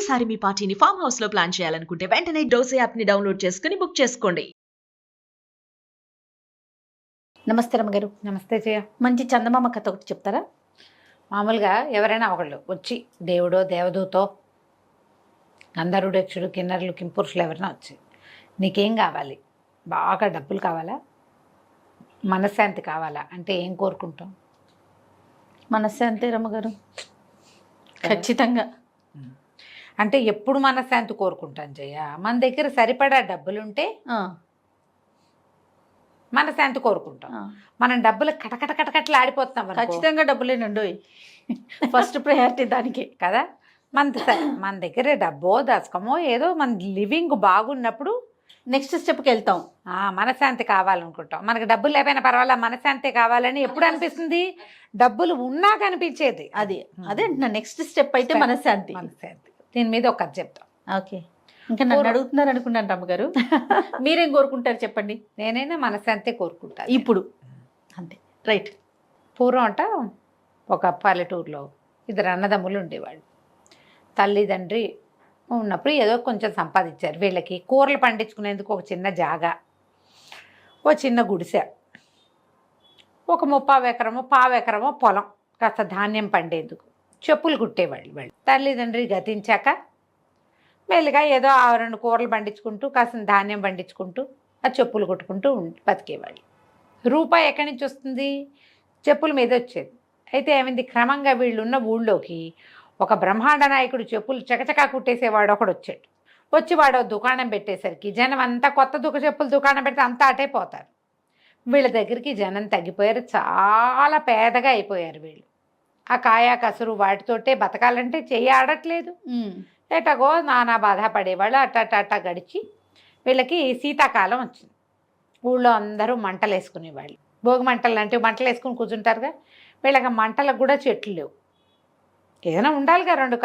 ఈసారి మీ పార్టీని farm house లో ప్లాన్ చేయాలనుకుంటే వెంటనే డోసే యాప్ ని డౌన్లోడ్ చేసుకుని బుక్ చేసుకోండి. నమస్తే రమ్మగారు. నమస్తే జయ. మంచి చందమామ కథ ఒకటి చెప్తారా? మామూలుగా ఎవరైనా ఒకళ్ళు వచ్చి దేవుడో దేవదూతో గంధర్వుడక్షుడు కిన్నరులు కింపురుషులు ఎవరైనా వచ్చి నీకేం కావాలి, బాగా డబ్బులు కావాలా, మనశ్శాంతి కావాలా అంటే ఏం కోరుకుంటాం? మనశ్శాంతి రమ్మగారు, ఖచ్చితంగా. అంటే ఎప్పుడు మనశ్శాంతి కోరుకుంటాం జయ. మన దగ్గర సరిపడా డబ్బులుంటే మనశ్శాంతి కోరుకుంటాం. మనం డబ్బులు కటకట కటకట్లు ఆడిపోతాం. ఖచ్చితంగా డబ్బులేనండి, ఫస్ట్ ప్రయారిటీ దానికి కదా. మన దగ్గర డబ్బో దశకమో ఏదో మన లివింగ్ బాగున్నప్పుడు నెక్స్ట్ స్టెప్కి వెళ్తాం. మనశ్శాంతి కావాలనుకుంటాం. మనకు డబ్బులు లేకపోయినా పర్వాలేదు, మనశ్శాంతి కావాలని ఎప్పుడు అనిపిస్తుంది? డబ్బులు ఉన్నా కనిపించేది అదే అంటున్నా. నెక్స్ట్ స్టెప్ అయితే మనశ్శాంతి. దీని మీద ఒక కథ చెప్తాం. ఓకే, ఇంకా నన్ను అడుగుతున్నారు అనుకున్నాను రమ్మగారు. మీరేం కోరుకుంటారు చెప్పండి? నేనైనా మనశ్శాంతి కోరుకుంటాను ఇప్పుడు. అంతే, రైట్. పూర్వం అంట ఒక పల్లెటూరులో ఇద్దరు అన్నదమ్ములు ఉండేవాళ్ళు. తల్లిదండ్రి ఉన్నప్పుడు ఏదో కొంచెం సంపాదించారు. వీళ్ళకి కూరలు పండించుకునేందుకు ఒక చిన్న జాగా, ఓ చిన్న గుడిసె, ఒక 30 ఎకరమో 15 ఎకరమో పొలం, కాస్త ధాన్యం పండేందుకు చెప్పులు కుట్టేవాళ్ళు. వాళ్ళు తల్లిదండ్రి గతించాక మెల్లిగా ఏదో 2 కూరలు పండించుకుంటూ కాస్త ధాన్యం పండించుకుంటూ ఆ చెప్పులు కుట్టుకుంటూ బతికేవాళ్ళు. రూపాయి ఎక్కడి నుంచి వస్తుంది? చెప్పుల మీద వచ్చేది. అయితే ఏమైంది, క్రమంగా వీళ్ళున్న ఊళ్ళోకి ఒక బ్రహ్మాండ నాయకుడు చెప్పులు చకచకా కుట్టేసేవాడు ఒకడు వచ్చాడు. వచ్చి వాడు దుకాణం పెట్టేసరికి జనం అంతా కొత్త చెప్పులు దుకాణం పెడితే అంతా అటే పోతారు. వీళ్ళ దగ్గరికి జనం తగ్గిపోయారు, చాలా పేదగా అయిపోయారు వీళ్ళు. ఆ కాయా కసురు వాటితోటే బతకాలంటే చెయ్యి ఆడట్లేదు. ఎటగో నానా బాధ పడేవాళ్ళు. అట్ట గడిచి వీళ్ళకి శీతాకాలం వచ్చింది. ఊళ్ళో అందరూ మంటలు వేసుకునేవాళ్ళు. భోగి మంటలు అంటే మంటలు వేసుకుని కూర్చుంటారుగా. వీళ్ళకి మంటలకు కూడా చెట్లు లేవు. ఏదైనా ఉండాలిగా 2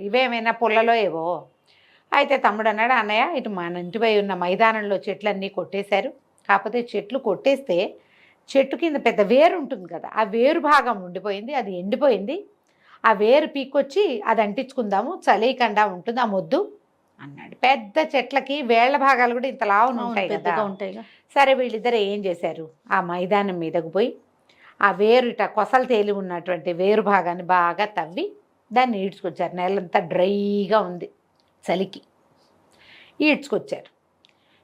ఇవేమైనా పుల్లలో ఏవో. అయితే తమ్ముడు అన్నాడు, అన్నయ్య ఇటు మన ఇంటిపై ఉన్న మైదానంలో చెట్లన్నీ కొట్టేశారు. కాకపోతే చెట్లు కొట్టేస్తే చెట్టు కింద పెద్ద వేరు ఉంటుంది కదా, ఆ వేరు భాగం ఉండిపోయింది, అది ఎండిపోయింది. ఆ వేరు పీక్కొచ్చి అది అంటించుకుందాము, చలికుండా ఉంటుంది ఆ మొద్దు అన్నాడు. పెద్ద చెట్లకి వేళ్ల భాగాలు కూడా ఇంతలా ఉంటాయి కదా. సరే వీళ్ళిద్దరు ఏం చేశారు, ఆ మైదానం మీదకు పోయి ఆ వేరు ఇట కొసలు తేలి ఉన్నటువంటి వేరు భాగాన్ని బాగా తవ్వి దాన్ని ఈడ్చుకొచ్చారు. నెలంతా డ్రైగా ఉంది చలికి. ఈడ్చుకొచ్చారు.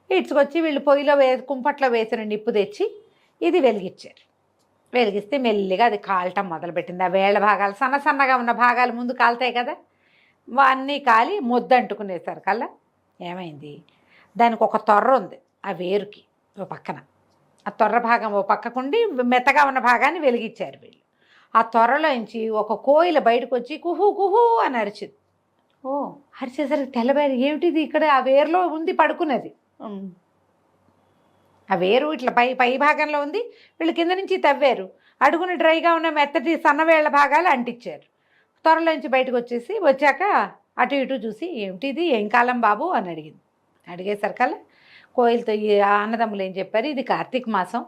ఈడ్చుకొచ్చి వీళ్ళు పొయ్యిలో కుంపట్లో వేసిన నిప్పు తెచ్చి ఇది వెలిగించారు. వెలిగిస్తే మెల్లిగా అది కాలటం మొదలుపెట్టింది. ఆ వేళ్ల భాగాలు సన్నగా ఉన్న భాగాలు ముందు కాలుతాయి కదా, అన్నీ కాలి ముద్ద అంటుకునేసారు కల్లా. ఏమైంది, దానికి ఒక తొర్ర ఉంది ఆ వేరుకి ఓ పక్కన. ఆ తొర్ర భాగం ఓ పక్కకుండి మెత్తగా ఉన్న భాగాన్ని వెలిగించారు వీళ్ళు. ఆ తొర్రలోంచి ఒక కోయిల బయటకు వచ్చి కుహు కుహు అని అరిచింది. అరిచేసరికి తెల్లబారి, ఏమిటిది ఇక్కడ ఆ వేరులో ఉంది పడుకున్నది. ఆ వేరు ఇట్లా పై భాగంలో ఉంది, వీళ్ళు కింద నుంచి తవ్వారు. అడుగున డ్రైగా ఉన్న మెత్తటి సన్నవేళ్ల భాగాలు అంటించారు. త్వరలోంచి బయటకు వచ్చాక అటు ఇటు చూసి, ఏమిటిది, ఏం కాలం బాబు అని అడిగింది. అడిగేసరికల్లా కోయిలతో ఈ అన్నదమ్ములు ఏం చెప్పారు, ఇది కార్తీక మాసం.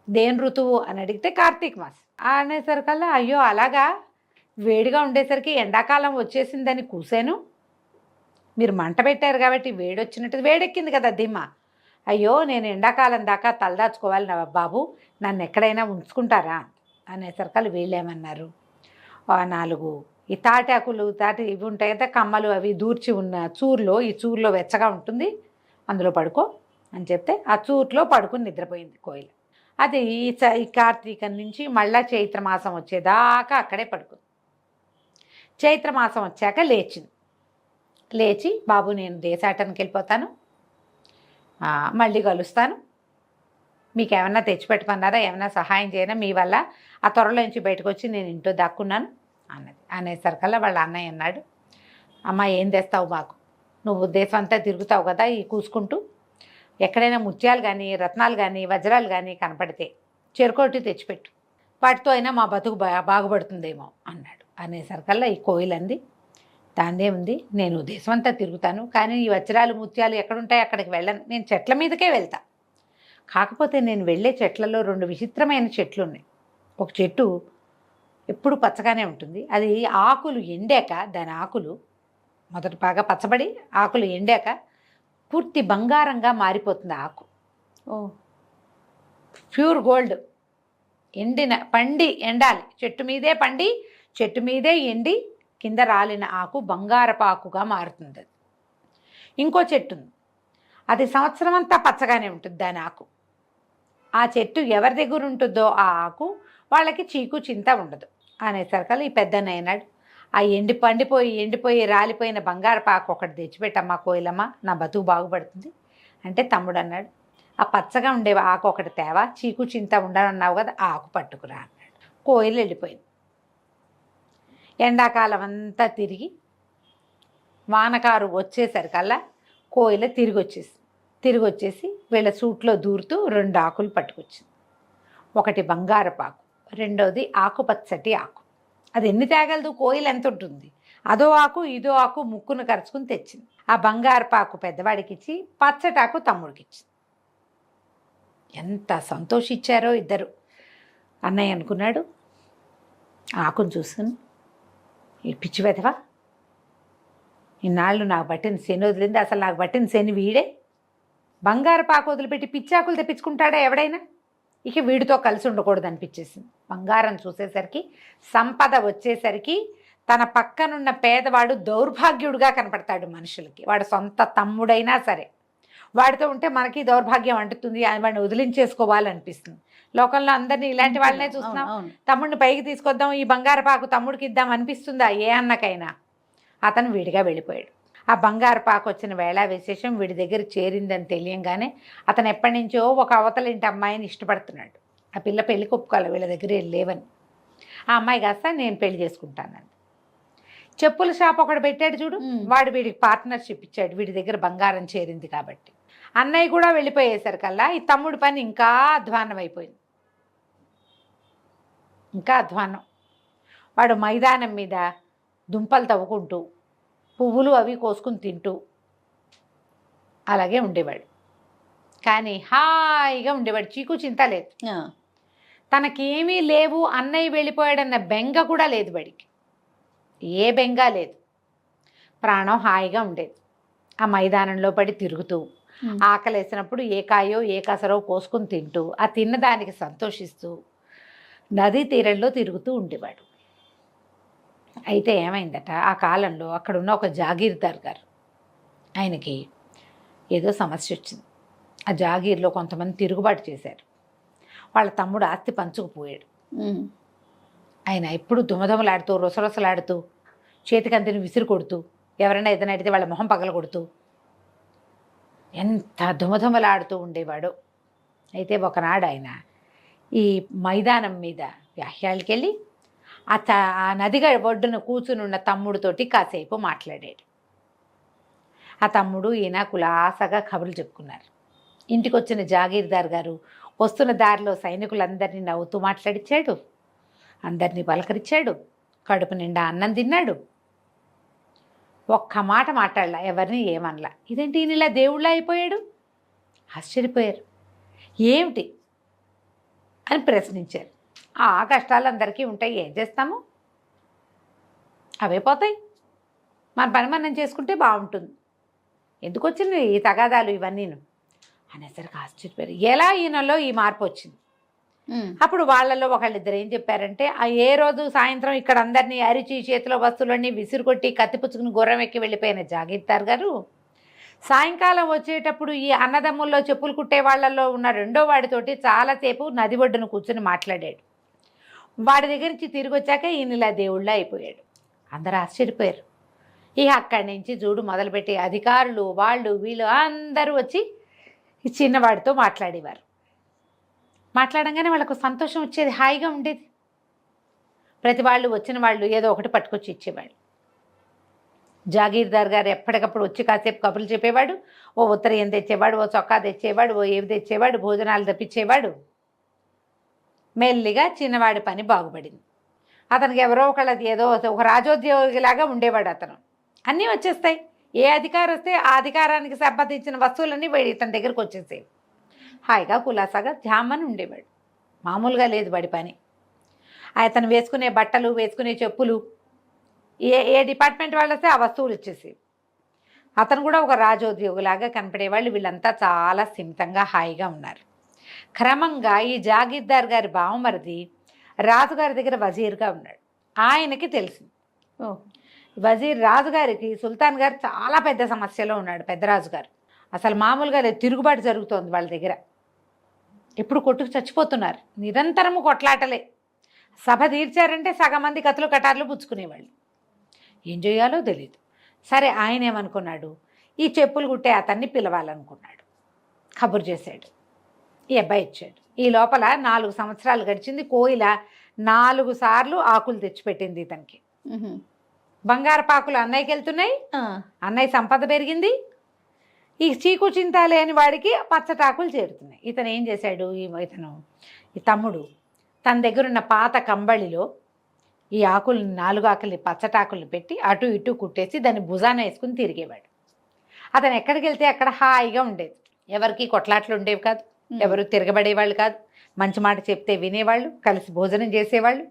దేని ఋతువు అని అడిగితే కార్తీక మాసం అనేసరికల్లా, అయ్యో అలాగా, వేడిగా ఉండేసరికి ఎండాకాలం వచ్చేసిందని కూసాను. మీరు మంట పెట్టారు కాబట్టి వేడి వచ్చినట్టు, వేడెక్కింది కదా దిమ్మ. అయ్యో నేను ఎండాకాలం దాకా తలదాచుకోవాలి నా బాబు, నన్ను ఎక్కడైనా ఉంచుకుంటారా అనేసరికల్లా వీళ్ళేమన్నారు, 4 ఈ తాటాకులు ఇవి ఉంటాయి కదా, కమ్మలు అవి దూర్చి ఉన్న చూరులో, ఈ చూరులో వెచ్చగా ఉంటుంది, అందులో పడుకో అని చెప్తే ఆ చూరులో పడుకుని నిద్రపోయింది కోయిల. అది ఈ కార్తీకం నుంచి మళ్ళా చైత్రమాసం వచ్చేదాకా అక్కడే పడుకుంది. చైత్రమాసం వచ్చాక లేచి బాబు నేను దేశాటనకి వెళ్ళిపోతాను, మళ్ళీ కలుస్తాను, మీకు ఏమన్నా తెచ్చిపెట్టమన్నారా, ఏమన్నా సహాయం చేయనా, మీ వల్ల ఆ త్వరలోంచి బయటకు వచ్చి నేను ఇంట్లో దాక్కున్నాను అన్నది. అనేసరికల్లా వాళ్ళ అన్నయ్య అన్నాడు, అమ్మ ఏం తెస్తావు మాకు, నువ్వు దేశం అంతా తిరుగుతావు కదా ఈ కూసుకుంటూ, ఎక్కడైనా ముత్యాలు కానీ రత్నాలు కానీ వజ్రాలు కానీ కనపడితే చెరుకోటి తెచ్చిపెట్టు, వాటితో అయినా మా బతుకు బాగుపడుతుందేమో అన్నాడు. అనేసరికల్లా ఈ కోయిలంది, దాందే ఉంది, నేను దేశం అంతా తిరుగుతాను, కానీ ఈ వజ్రాలు ముత్యాలు ఎక్కడుంటాయి అక్కడికి వెళ్ళను, నేను చెట్ల మీదకే వెళ్తా. కాకపోతే నేను వెళ్ళే చెట్లలో 2 విచిత్రమైన చెట్లు ఉన్నాయి. ఒక చెట్టు ఎప్పుడు పచ్చగానే ఉంటుంది, అది ఆకులు ఎండాక దాని ఆకులు మొదట బాగా పచ్చబడి ఆకులు ఎండాక పూర్తి బంగారంగా మారిపోతుంది ఆకు. ఓ ప్యూర్ గోల్డ్. పండి ఎండాలి, చెట్టు మీదే పండి చెట్టు మీదే ఎండి కింద రాలిన ఆకు బంగారపు ఆకుగా మారుతుంది. అది ఇంకో చెట్టు ఉంది, అది సంవత్సరం అంతా పచ్చగానే ఉంటుంది దాని ఆకు. ఆ చెట్టు ఎవరి దగ్గర ఉంటుందో ఆ ఆకు వాళ్ళకి చీకు చింత ఉండదు అనేసరికల్లా ఈ పెద్దన్న అయినాడు, ఆ ఎండిపోయి రాలిపోయిన బంగారపు ఆకు ఒకటి తెచ్చిపెట్టమ్మా కోయిలమ్మ, నా బతుకు బాగుపడుతుంది అంటే తమ్ముడు అన్నాడు, ఆ పచ్చగా ఉండే ఆకు ఒకటి తేవా, చీకు చింత ఉండనన్నావు కదా, ఆ ఆకు పట్టుకురా అన్నాడు. కోయిలు వెళ్ళిపోయింది. ఎండాకాలం అంతా తిరిగి వానకారు వచ్చేసరికల్లా కోయిల తిరిగి వచ్చేసి వీళ్ళ సూట్లో దూరుతూ 2 ఆకులు పట్టుకొచ్చింది. ఒకటి బంగారపు ఆకు, రెండోది ఆకుపచ్చటి ఆకు. అది ఎన్ని తేగలదు, కోయిల ఎంత ఉంటుంది, అదో ఆకు ఇదో ఆకు ముక్కును కరుచుకుని తెచ్చింది. ఆ బంగారపు ఆకు పెద్దవాడికి ఇచ్చి పచ్చటాకు తమ్ముడికి ఇచ్చింది. ఎంత సంతోషించారో ఇద్దరు. అన్నయ్య అనుకున్నాడు, ఆకును చూసుకుని, ఈ పిచ్చి వెధవా, ఇన్నాళ్ళు నాకు పట్టిన శని వదిలింది, అసలు నాకు పట్టిన శని వీడే. బంగారపు ఆకు వదిలిపెట్టి పిచ్చాకులు తెప్పించుకుంటాడా ఎవడైనా, ఇక వీడితో కలిసి ఉండకూడదు అనిపించేసింది. బంగారం చూసేసరికి, సంపద వచ్చేసరికి తన పక్కనున్న పేదవాడు దౌర్భాగ్యుడిగా కనపడతాడు మనుషులకి. వాడు సొంత తమ్ముడైనా సరే వాడితో ఉంటే మనకి దౌర్భాగ్యం అంటుతుంది, వాడిని వదిలించేసుకోవాలనిపిస్తుంది. లోకంలో అందరినీ ఇలాంటి వాళ్ళనే చూస్తున్నాం. తమ్ముడిని పైకి తీసుకొద్దాం, ఈ బంగారపాకు తమ్ముడికి ఇద్దాం అనిపిస్తుందా ఏ అన్నకైనా? అతను విడిగా వెళ్ళిపోయాడు. ఆ బంగారపాకు వచ్చిన వేళ విశేషం వీడి దగ్గర చేరిందని తెలియంగానే అతను ఎప్పటి నుంచో ఒక అవతల ఇంటి అమ్మాయిని ఇష్టపడుతున్నాడు. ఆ పిల్ల పెళ్లి ఒప్పుకోవాలి, వీళ్ళ దగ్గర లేవని. ఆ అమ్మాయి కాస్త నేను పెళ్లి చేసుకుంటానండి. చెప్పుల షాప్ ఒకటి పెట్టాడు చూడు, వాడు వీడికి పార్ట్నర్షిప్ ఇచ్చాడు, వీడి దగ్గర బంగారం చేరింది కాబట్టి. అన్నయ్య కూడా వెళ్ళిపోయేసరికల్లా ఈ తమ్ముడి పని ఇంకా అధ్వాన్నం అయిపోయింది. ఇంకా అధ్వాన్నం. వాడు మైదానం మీద దుంపలు తవ్వుకుంటూ పువ్వులు అవి కోసుకుని తింటూ అలాగే ఉండేవాడు. కానీ హాయిగా ఉండేవాడు, చీకు చింత లేదు. తనకేమీ లేవు, అన్నయ్య వెళ్ళిపోయాడన్న బెంగ కూడా లేదు వాడికి, ఏ బెంగ లేదు. ప్రాణం హాయిగా ఉండేది. ఆ మైదానంలో పడి తిరుగుతూ ఆకలేసినప్పుడు ఏ కాయో ఏ కసరో కోసుకుని తింటూ ఆ తిన్నదానికి సంతోషిస్తూ నదీ తీరంలో తిరుగుతూ ఉండేవాడు. అయితే ఏమైందట, ఆ కాలంలో అక్కడున్న ఒక జాగీర్దార్ గారు, ఆయనకి ఏదో సమస్య వచ్చింది. ఆ జాగీర్లో కొంతమంది తిరుగుబాటు చేశారు. వాళ్ళ తమ్ముడు ఆస్తి పంచుకుపోయాడు. ఆయన ఎప్పుడు దుమదుమలాడుతూ రొసరొసలాడుతూ చేతికంతిని విసిరి కొడుతూ ఎవరైనా ఏదైనా అడిగితే వాళ్ళ మొహం పగల కొడుతూ ఎంత దుమదుమలాడుతూ ఉండేవాడు. అయితే ఒకనాడు ఆయన ఈ మైదానం మీద వ్యాహ్యాలకి వెళ్ళి ఆ నదిగా ఒడ్డున కూర్చునున్న తమ్ముడితోటి కాసేపు మాట్లాడాడు. ఆ తమ్ముడు ఈయన కులాసగా కబుర్లు చెప్పుకున్నారు. ఇంటికి వచ్చిన జాగీర్దార్ గారు వస్తున్న దారిలో సైనికులందరినీ నవ్వుతూ మాట్లాడిచ్చాడు, అందరినీ పలకరించాడు, కడుపు నిండా అన్నం తిన్నాడు. ఒక్క మాట మాట్లాడలా, ఎవరిని ఏమనలా. ఇదేంటి ఈయన ఇలా దేవుళ్ళ అయిపోయాడు? ఆశ్చర్యపోయారు. ఏమిటి అని ప్రశ్నించారు. ఆ కష్టాలు అందరికీ ఉంటాయి, ఏం చేస్తాము, అవే పోతాయి, మన పని మనం చేసుకుంటే బాగుంటుంది, ఎందుకు వచ్చింది ఈ తగాదాలు ఇవన్నీను అనేసరికి ఆశ్చర్యపోయారు. ఎలా ఈయనలో ఈ మార్పు వచ్చింది? అప్పుడు వాళ్ళలో ఒకళ్ళిద్దరు ఏం చెప్పారంటే, ఏ రోజు సాయంత్రం ఇక్కడ అందరినీ అరిచి చేతిలో వస్తువులన్నీ విసిరుకొట్టి కత్తిపుచ్చుకుని గుర్రం ఎక్కి వెళ్ళిపోయిన జాగీర్దార్ గారు సాయంకాలం వచ్చేటప్పుడు ఈ అన్నదమ్ముల్లో చెప్పులు కుట్టే వాళ్ళల్లో ఉన్న రెండో వాడితోటి చాలాసేపు నది ఒడ్డున కూర్చొని మాట్లాడాడు. వాడి దగ్గర నుంచి తిరిగి వచ్చాక ఈయన ఇలా దేవుళ్ళ అయిపోయాడు. అందరూ ఆశ్చర్యపోయారు. ఇక అక్కడి నుంచి చూడు మొదలుపెట్టి అధికారులు వాళ్ళు వీళ్ళు అందరూ వచ్చి ఈ చిన్నవాడితో మాట్లాడేవారు. మాట్లాడంగానే వాళ్ళకు సంతోషం వచ్చేది, హాయిగా ఉండేది. ప్రతి వాళ్ళు వచ్చిన వాళ్ళు ఏదో ఒకటి పట్టుకొచ్చి ఇచ్చేవాళ్ళు. జాగీర్దార్ గారు ఎప్పటికప్పుడు వచ్చి కాసేపు కబుర్లు చెప్పేవాడు. ఓ ఉత్తరీయం తెచ్చేవాడు, ఓ చొక్కా తెచ్చేవాడు, ఓ ఏవి తెచ్చేవాడు, భోజనాలు తెప్పించేవాడు. మెల్లిగా చిన్నవాడి పని బాగుపడింది. అతనికి ఎవరో ఒకళ్ళది ఏదో ఒక రాజోద్యోగిలాగా ఉండేవాడు. అతను అన్నీ వచ్చేస్తాయి, ఏ అధికారం వస్తే ఆ అధికారానికి సంబంధించిన వస్తువులన్నీ ఇతని దగ్గరకు వచ్చేసాయి. హాయిగా కులాసాగా జామని ఉండేవాడు. మామూలుగా లేదు వాడి పని. అతను వేసుకునే బట్టలు వేసుకునే చెప్పులు ఏ ఏ డిపార్ట్మెంట్ వాళ్ళు వస్తే ఆ వస్తువులు ఇచ్చేసి, అతను కూడా ఒక రాజోద్యోగులాగా కనపడేవాళ్ళు. వీళ్ళంతా చాలా స్థిమితంగా హాయిగా ఉన్నారు. క్రమంగా ఈ జాగీర్దార్ గారి బావమరిది రాజుగారి దగ్గర వజీర్గా ఉన్నాడు. ఆయనకి తెలిసింది ఓ వజీర్ రాజుగారికి సుల్తాన్ గారు చాలా పెద్ద సమస్యలో ఉన్నాడు. పెద్ద రాజుగారు అసలు మామూలుగా లేదు, తిరుగుబాటు జరుగుతోంది వాళ్ళ దగ్గర. ఎప్పుడు కొట్టుకు చచ్చిపోతున్నారు, నిరంతరము కొట్లాటలే. సభ తీర్చారంటే సగం మంది కత్తులు కటార్లు పుచ్చుకునేవాళ్ళు. ఏం చేయాలో తెలియదు. సరే ఆయన ఏమనుకున్నాడు, ఈ చెప్పులు కుట్టే అతన్ని పిలవాలనుకున్నాడు. కబురు చేశాడు, ఈ అబ్బాయి ఇచ్చాడు. ఈ లోపల 4 సంవత్సరాలు గడిచింది. కోయిల 4 సార్లు ఆకులు తెచ్చిపెట్టింది ఇతనికి. బంగారపాకులు అన్నయ్యకి వెళ్తున్నాయి, అన్నయ్య సంపద పెరిగింది. ఈ చీకు చింత లేని వాడికి పచ్చటాకులు చేరుతున్నాయి. ఇతను ఏం చేశాడు, ఈ తమ్ముడు తన దగ్గర ఉన్న పాత కంబళిలో ఈ ఆకుల్ని 4 ఆకుల్ని పచ్చటాకుల్ని పెట్టి అటు ఇటు కుట్టేసి దాన్ని భుజాన వేసుకుని తిరిగేవాడు. అతను ఎక్కడికి వెళ్తే అక్కడ హాయిగా ఉండేది. ఎవరికి కొట్లాట్లు ఉండేవి కాదు, ఎవరు తిరగబడేవాళ్ళు కాదు. మంచి మాట చెప్తే వినేవాళ్ళు, కలిసి భోజనం చేసేవాళ్ళు,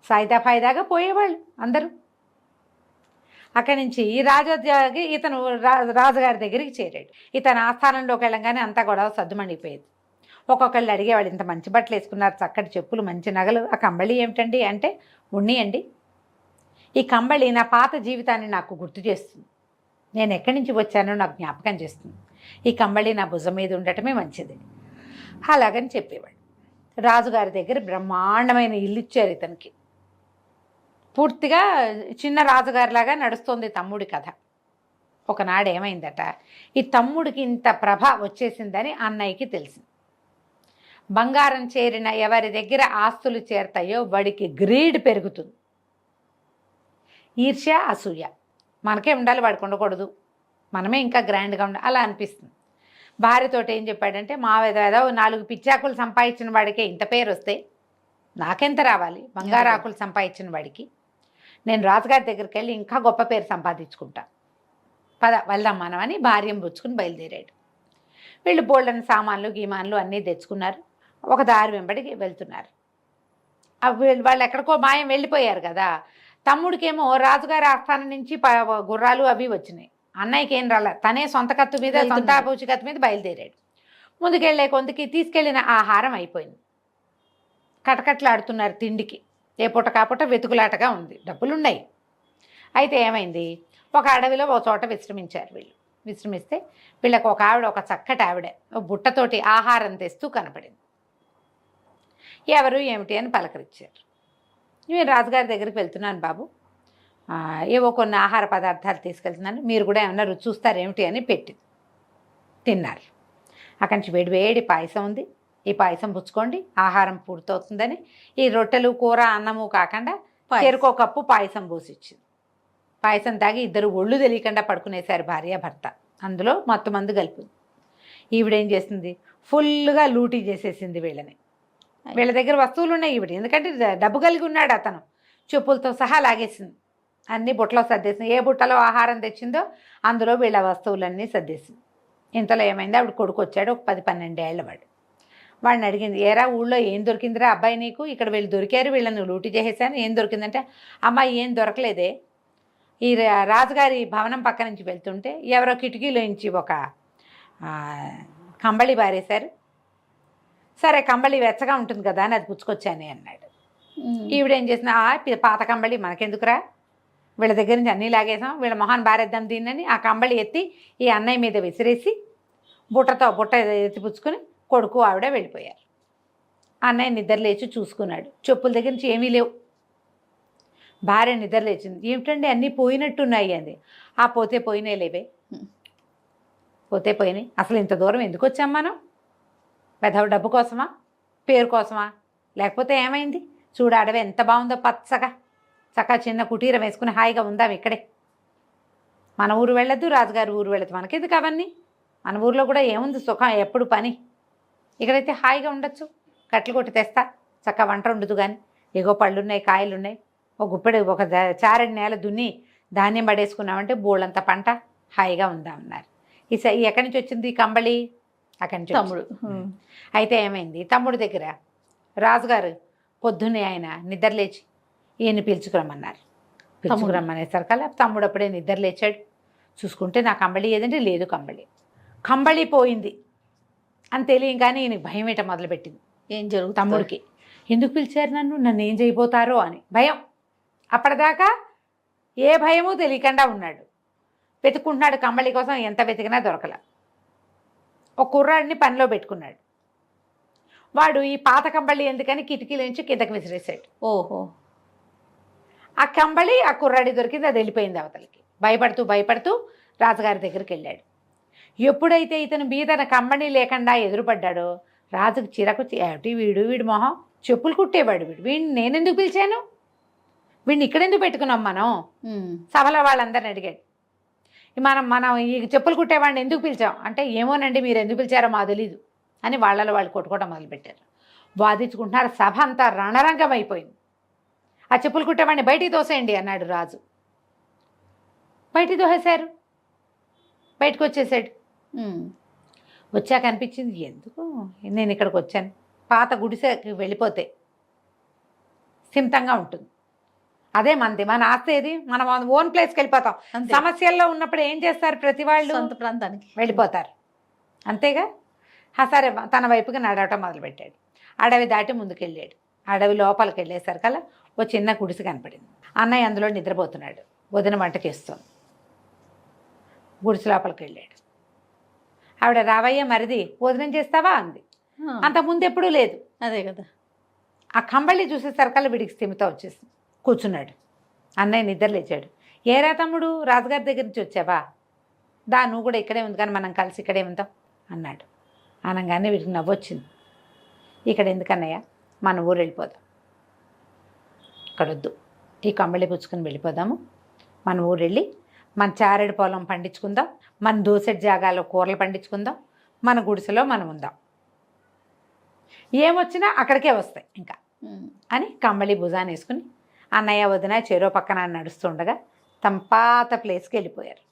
సాయిదా ఫాయిదాగా పోయేవాళ్ళు అందరూ. అక్కడి నుంచి ఈ రాజోద్యోగి ఇతను రాజుగారి దగ్గరికి చేరాడు. ఇతను ఆస్థానంలోకి వెళ్ళంగానే అంతా గొడవ సద్దుమణిపోయేది. ఒక్కొక్కళ్ళు అడిగేవాడు, ఇంత మంచి బట్టలు వేసుకున్నారు, చక్కటి చెప్పులు, మంచి నగలు, ఆ కంబళి ఏమిటండి అంటే, ఉన్నియండి, ఈ కంబళి నా పాత జీవితాన్ని నాకు గుర్తు చేస్తుంది, నేను ఎక్కడి నుంచి వచ్చానో నాకు జ్ఞాపకం చేస్తుంది, ఈ కంబళి నా భుజం మీద ఉండటమే మంచిది అలాగని చెప్పేవాడు. రాజుగారి దగ్గర బ్రహ్మాండమైన ఇల్లు ఇచ్చారు ఇతనికి. పూర్తిగా చిన్న రాజుగారిలాగా నడుస్తోంది తమ్ముడి కథ. ఒకనాడు ఏమైందట, ఈ తమ్ముడికి ఇంత ప్రభ వచ్చేసిందని అన్నయ్యకి తెలిసింది. బంగారం చేరిన ఎవరి దగ్గర ఆస్తులు చేరతాయో వాడికి గ్రీడ్ పెరుగుతుంది. ఈర్ష్య, అసూయ. మనకే ఉండాలి, వాడికి ఉండకూడదు, మనమే ఇంకా గ్రాండ్గా ఉండాలి అలా అనిపిస్తుంది. భార్యతోటి ఏం చెప్పాడంటే, మా ఏదో 4 పిచ్చాకులు సంపాదించిన వాడికే ఇంత పేరు వస్తే నాకెంత రావాలి, బంగారాకులు సంపాదించిన వాడికి. నేను రాజుగారి దగ్గరికి వెళ్ళి ఇంకా గొప్ప పేరు సంపాదించుకుంటా, పద వెళ్దాం మనం అని భార్యను పుచ్చుకుని బయలుదేరాడు. వీళ్ళు బోల్డని సామాన్లు గీమాన్లు అన్నీ తెచ్చుకున్నారు. ఒక దారి వెంబడికి వెళ్తున్నారు. వాళ్ళు ఎక్కడికో మాయం వెళ్ళిపోయారు కదా. తమ్ముడికేమో రాజుగారి ఆస్థానం నుంచి గుర్రాలు అవి వచ్చినాయి. అన్నయ్యకి ఏం రాలే, తనే సొంత కత్తు మీద, సొంత పూచి కత్తు మీద బయలుదేరాడు. ముందుకెళ్ళే కొంతకి తీసుకెళ్ళిన ఆహారం అయిపోయింది. కటకట్లాడుతున్నారు తిండికి. ఏ పూట కాపూట వెతుకులాటగా ఉంది, డబ్బులున్నాయి. అయితే ఏమైంది, ఒక అడవిలో ఒక చోట విశ్రమించారు వీళ్ళు. విశ్రమిస్తే వీళ్ళకి ఒక ఆవిడ, ఒక చక్కటి ఆవిడ బుట్టతోటి ఆహారం తెస్తూ కనపడింది. ఎవరు ఏమిటి అని పలకరించారు. నేను రాజుగారి దగ్గరికి వెళ్తున్నాను బాబు, ఏవో కొన్ని ఆహార పదార్థాలు తీసుకెళ్తున్నాను, మీరు కూడా ఏమన్నా రుచి చూస్తారేమిటి అని పెట్టి తిన్నారు. అక్కడి నుంచి వేడి వేడి పాయసం ఉంది, ఈ పాయసం పుచ్చుకోండి, ఆహారం పూర్తవుతుందని ఈ రొట్టెలు కూర అన్నము కాకుండా చెరుకో కప్పు పాయసం పోసిచ్చింది. పాయసం తాగి ఇద్దరు ఒళ్ళు తెలియకుండా పడుకునేశారు భార్యాభర్త. అందులో మొత్తం మందు కలిపింది. ఈవిడేం చేసింది, ఫుల్గా లూటీ చేసేసింది వీళ్ళని. వీళ్ళ దగ్గర వస్తువులు ఉన్నాయి ఈవిడ, ఎందుకంటే డబ్బు కలిగి ఉన్నాడు అతను. చెప్పులతో సహా లాగేసింది, అన్నీ బుట్టలో సర్దేసింది. ఏ బుట్టలో ఆహారం తెచ్చిందో అందులో వీళ్ళ వస్తువులన్నీ సర్దేసింది. ఇంతలో ఏమైంది, ఆవిడ కొడుకు వచ్చాడు, ఒక 10-12 ఏళ్ల వాడు. వాడిని అడిగింది, ఏరా ఊళ్ళో ఏం దొరికిందిరా అబ్బాయి నీకు, ఇక్కడ వీళ్ళు దొరికారు, వీళ్ళని లూటీ చేసేసాను, ఏం దొరికిందంటే, అమ్మాయి ఏం దొరకలేదే, ఈ రాజుగారి భవనం పక్క నుంచి వెళ్తుంటే ఎవరో కిటికీలోంచి ఒక కంబళి బారేశారు, సరే కంబళి వెచ్చగా ఉంటుంది కదా అని అది పుచ్చుకొచ్చానే అన్నాడు. ఈవిడేం చేసిన, పాత కంబళి మనకెందుకురా, వీళ్ళ దగ్గర నుంచి అన్నీ లాగేసాం, వీళ్ళ మొహాన్ని బారేద్దాం దీన్నని ఆ కంబళి ఎత్తి ఈ అన్నయ్య మీద విసిరేసి బుట్ట ఎత్తిపుచ్చుకొని కొడుకు ఆవిడ వెళ్ళిపోయారు. అన్నయ్య నిద్రలేచి చూసుకున్నాడు, చెప్పుల దగ్గర నుంచి ఏమీ లేవు. భార్య నిద్రలేచింది, ఏమిటండి అన్నీ పోయినట్టున్నాయి అంది. ఆ పోతే పోయినాయి లేవే, పోతే పోయినాయి, అసలు ఇంత దూరం ఎందుకు వచ్చాం మనం, పెద్ద డబ్బు కోసమా, పేరు కోసమా, లేకపోతే ఏమైంది, చూడు అడవి ఎంత బాగుందో, పచ్చగా చక్కగా చిన్న కుటీరం వేసుకుని హాయిగా ఉందాం ఇక్కడే, మన ఊరు వెళ్ళొద్దు, రాజుగారి ఊరు వెళ్ళదు, మనకెందుకు అవన్నీ, మన ఊరిలో కూడా ఏముంది సుఖం, ఎప్పుడు పని, ఇక్కడైతే హాయిగా ఉండొచ్చు, కట్టెలు కొట్టి తెస్తా, చక్కగా వంట ఉండదు కానీ, ఎగో పళ్ళున్నాయి, కాయలున్నాయి, ఒక గుప్పెడు ఒక చారెడు నేల దున్ని ధాన్యం పడేసుకున్నామంటే బోళ్ళంత పంట, హాయిగా ఉందామన్నారు. ఎక్కడి నుంచి వచ్చింది ఈ కంబళి, అక్కడి నుంచి తమ్ముడు. అయితే ఏమైంది, తమ్ముడి దగ్గర రాజుగారు పొద్దున్నే ఆయన నిద్రలేచి ఈయన్ని పిలుచుకురమ్మన్నారు. పిలుచుకురమ్మనేసరికల్లా తమ్ముడు అప్పుడే నిద్ర లేచాడు. చూసుకుంటే నా కంబళి ఏదంటే లేదు, కంబళి పోయింది అని తెలియగానే ఈయనకి భయం వేయటం మొదలుపెట్టింది. ఏం జరుగుతుంది తమ్ముడికి ఎందుకు పిలిచారు నన్ను ఏం చేయబోతారో అని భయం. అప్పటిదాకా ఏ భయమూ తెలియకుండా ఉన్నాడు. వెతుక్కుంటున్నాడు కంబళి కోసం, ఎంత వెతికినా దొరకల. ఒక కుర్రాడిని పనిలో పెట్టుకున్నాడు. వాడు ఈ పాత కంబళి ఎందుకని కిటికీల నుంచి కిందకి విసిరేశాడు. ఓహో, ఆ కంబళి ఆ కుర్రాడి దొరికింది, అది వెళ్ళిపోయింది అవతలకి. భయపడుతూ రాజుగారి దగ్గరికి వెళ్ళాడు. ఎప్పుడైతే ఇతను మీద కంబళి లేకుండా ఎదురుపడ్డాడో రాజుకు చిరకు, ఏమిటి వీడి మొహం, చెప్పులు కుట్టేవాడు వీడిని నేనెందుకు పిలిచాను, వీడిని ఇక్కడెందుకు పెట్టుకున్నాం మనం, సభలో వాళ్ళందరిని అడిగాడు. మనం ఈ చెప్పులు కుట్టేవాడిని ఎందుకు పిలిచాం అంటే, ఏమోనండి మీరు ఎందుకు పిలిచారో మాకు తెలీదు అని వాళ్ళలో వాళ్ళు కొట్టుకోవడం మొదలుపెట్టారు. వాదించుకుంటున్నారు. సభ అంతా రణరంగం అయిపోయింది. ఆ చెప్పులు కుట్టేవాడిని బయటికి తోసేయండి అన్నాడు రాజు. బయటికి తోసేశారు. బయటకు వచ్చేసాడు. వచ్చాక అనిపించింది, ఎందుకు నేను ఇక్కడికి వచ్చాను, పాత గుడిసెకి వెళ్ళిపోతే స్థిమితంగా ఉంటుంది. అదే మన ఆస్తి ఏది, మనం ఓన్ ప్లేస్కి వెళ్ళిపోతాం. సమస్యల్లో ఉన్నప్పుడు ఏం చేస్తారు, ప్రతి వాళ్ళు సొంత ప్రాంతానికి వెళ్ళిపోతారు, అంతేగా. సరే తన వైపుగా నడవటం మొదలుపెట్టాడు. అడవి దాటి ముందుకెళ్ళాడు. అడవి లోపలికి వెళ్ళేసరికల్లా ఓ చిన్న గుడిసె కనపడింది. అన్నయ్య అందులో నిద్రపోతున్నాడు. వదిన వంటకేస్తుంది. గుడిసె లోపలికి వెళ్ళాడు. ఆవిడ రావయ్య మరిది భోజనం చేస్తావా అంది. అంతకుముందు ఎప్పుడూ లేదు. అదే కదా. ఆ కంబళి చూసేసరికల్లా వీడికి స్థిమిత వచ్చేసింది. కూర్చున్నాడు. అన్నయ్య నిద్ర లేచాడు. ఏరా తమ్ముడు, రాజుగారి దగ్గర నుంచి వచ్చావా, నువ్వు కూడా ఇక్కడే ఉంది కానీ మనం కలిసి ఇక్కడే ఉందాం అన్నాడు. అనగానే వీడికి నవ్వొచ్చింది. ఇక్కడ ఎందుకన్నయ్య, మన ఊరు వెళ్ళిపోదాం, ఇక్కడ వద్దు, ఈ కంబళి పుచ్చుకొని వెళ్ళిపోదాము, మన ఊరు వెళ్ళి మన చారెడు పొలం పండించుకుందాం, మన దోసెడు జాగాలో కూరలు పండించుకుందాం, మన గుడిసెలో మనం ఉందాం, ఏమొచ్చినా అక్కడికే వస్తాయి ఇంకా అని కంబళి భుజాన్ని వేసుకుని అన్నయ్య వదిన చెరో పక్కన నడుస్తుండగా తమ పాత ప్లేస్కి వెళ్ళిపోయారు.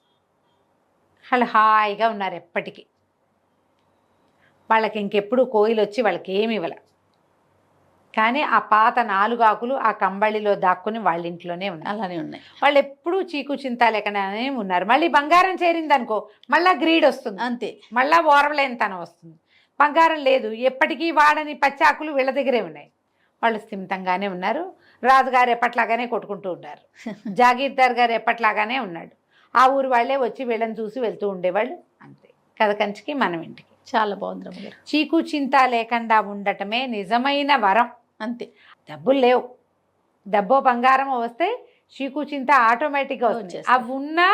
వాళ్ళు హాయిగా ఉన్నారు ఎప్పటికీ. వాళ్ళకి ఇంకెప్పుడు కోయిలు వచ్చి వాళ్ళకి ఏమి ఇవ్వలే. కానీ ఆ పాత 4 ఆకులు ఆ కంబళిలో దాక్కుని వాళ్ళ ఇంట్లోనే ఉన్నాయి. అలానే ఉన్నాయి. వాళ్ళు ఎప్పుడూ చీకు చింత లేకనే ఉన్నారు. మళ్ళీ బంగారం చేరింది అనుకో, మళ్ళీ గ్రీడ్ వస్తుంది, అంతే, మళ్ళీ ఓర్వలేనితనం వస్తుంది. బంగారం లేదు, ఎప్పటికీ వాడని పచ్చాకులు వీళ్ళ దగ్గరే ఉన్నాయి. వాళ్ళు స్థిమితంగానే ఉన్నారు. రాజుగారు ఎప్పట్లాగానే కొట్టుకుంటూ ఉన్నారు. జాగీర్దార్ గారు ఎప్పట్లాగానే ఉన్నాడు. ఆ ఊరు వాళ్ళే వచ్చి వీళ్ళని చూసి వెళ్తూ ఉండేవాళ్ళు, అంతే. కథ కంచికి మనం ఇంటికి. చాలా బాగుంది రమ్మగారు. చీకు చింత లేకుండా ఉండటమే నిజమైన వరం. అంతే. డబ్బులు లేవు, డబ్బో బంగారం వస్తే చీకు చింత ఆటోమేటిక్గా వస్తుంది. అవి ఉన్నా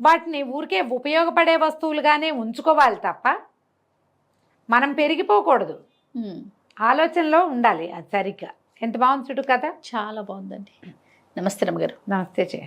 వాటిని ఊరికే ఉపయోగపడే వస్తువులుగానే ఉంచుకోవాలి తప్ప మనం పెరిగిపోకూడదు. ఆలోచనలో ఉండాలి. అది సరిగ్గా. ఎంత బాగుంది చుట్టూ కథ. చాలా బాగుందండి. నమస్తే రమ్మగారు. నమస్తే.